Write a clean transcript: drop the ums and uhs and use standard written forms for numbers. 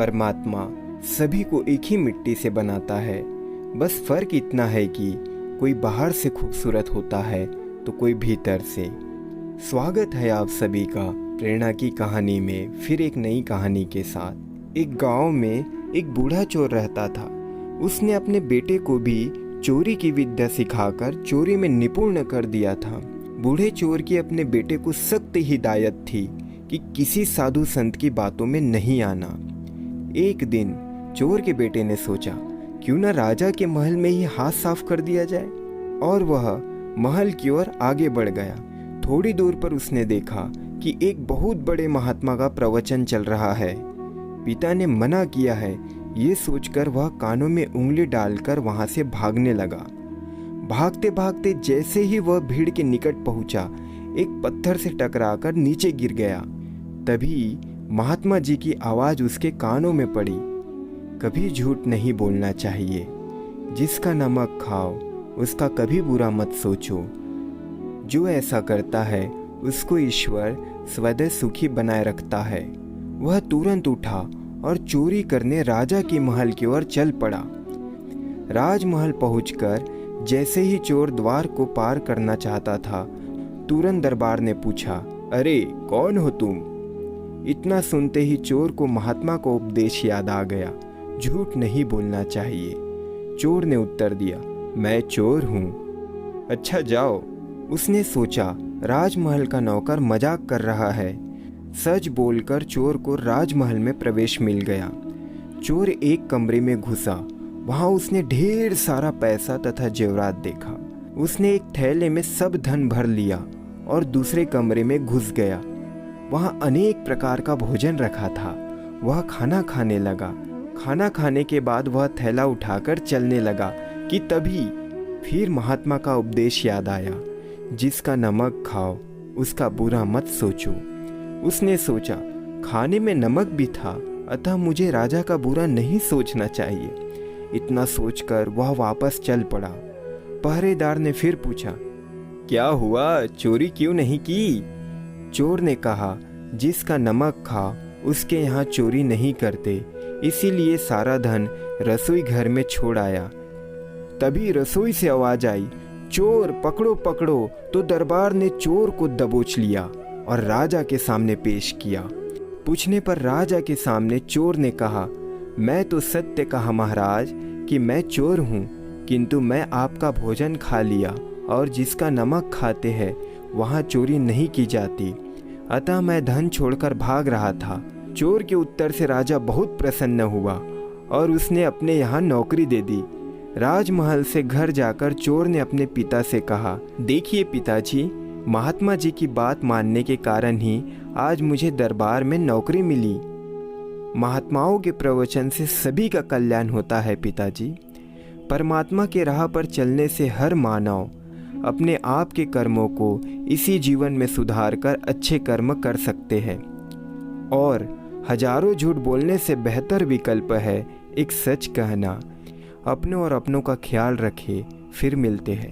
परमात्मा सभी को एक ही मिट्टी से बनाता है। बस फर्क इतना है कि कोई बाहर से खूबसूरत होता है तो कोई भीतर से। स्वागत है आप सभी का प्रेरणा की कहानी में फिर एक नई कहानी के साथ। एक गांव में एक बूढ़ा चोर रहता था। उसने अपने बेटे को भी चोरी की विद्या सिखाकर चोरी में निपुण कर दिया था। बूढ़े चोर की अपने बेटे को सख्त हिदायत थी कि किसी साधु संत की बातों में नहीं आना। एक दिन चोर के बेटे ने सोचा, क्यों ना राजा के महल में ही हाथ साफ कर दिया जाए, और वह महल की ओर आगे बढ़ गया। थोड़ी दूर पर उसने देखा कि एक बहुत बड़े महात्मा का प्रवचन चल रहा है। पिता ने मना किया है, ये सोचकर वह कानों में उंगली डालकर वहां से भागने लगा। भागते भागते जैसे ही वह भीड़ के निकट पहुंचा, एक पत्थर से टकराकर नीचे गिर गया। तभी महात्मा जी की आवाज उसके कानों में पड़ी, कभी झूठ नहीं बोलना चाहिए। जिसका नमक खाओ उसका कभी बुरा मत सोचो। जो ऐसा करता है उसको ईश्वर सदैव सुखी बनाए रखता है। वह तुरंत उठा और चोरी करने राजा के महल की ओर चल पड़ा। राजमहल पहुंचकर जैसे ही चोर द्वार को पार करना चाहता था, तुरंत दरबार ने पूछा, अरे कौन हो तुम? इतना सुनते ही चोर को महात्मा का उपदेश याद आ गया, झूठ नहीं बोलना चाहिए। चोर ने उत्तर दिया, मैं चोर हूँ। अच्छा जाओ। उसने सोचा राजमहल का नौकर मजाक कर रहा है। सच बोलकर चोर को राजमहल में प्रवेश मिल गया। चोर एक कमरे में घुसा। वहां उसने ढेर सारा पैसा तथा जेवरात देखा। उसने एक थैले में सब धन भर लिया और दूसरे कमरे में घुस गया। वहां अनेक प्रकार का भोजन रखा था। वह खाना खाने लगा। खाना खाने के बाद वह थैला उठाकर चलने लगा कि तभी फिर महात्मा का उपदेश याद आया, जिसका नमक खाओ उसका बुरा मत सोचो। उसने सोचा, खाने में नमक भी था, अतः मुझे राजा का बुरा नहीं सोचना चाहिए। इतना सोचकर वह वापस चल पड़ा। पहरेदार ने फिर पूछा, क्या हुआ, चोरी क्यों नहीं की? चोर ने कहा, जिसका नमक खा उसके यहाँ चोरी नहीं करते, इसीलिए सारा धन रसोई घर में छोड़ आया। तभी रसोई से आवाज आई, चोर पकड़ो पकड़ो। तो दरबार ने चोर को दबोच लिया और राजा के सामने पेश किया। पूछने पर राजा के सामने चोर ने कहा, मैं तो सत्य कहा महाराज कि मैं चोर हूँ, किंतु मैं आपका भोजन खा लिया और जिसका नमक खाते हैं वहाँ चोरी नहीं की जाती, अतः मैं धन छोड़कर भाग रहा था। चोर के उत्तर से राजा बहुत प्रसन्न हुआ और उसने अपने यहाँ नौकरी दे दी। राजमहल से घर जाकर चोर ने अपने पिता से कहा, देखिए पिताजी, महात्मा जी की बात मानने के कारण ही आज मुझे दरबार में नौकरी मिली। महात्माओं के प्रवचन से सभी का कल्याण होता है पिताजी। परमात्मा के राह पर चलने से हर मानव अपने आप के कर्मों को इसी जीवन में सुधार कर अच्छे कर्म कर सकते हैं, और हजारों झूठ बोलने से बेहतर विकल्प है एक सच कहना। अपनों और अपनों का ख्याल रखें। फिर मिलते हैं।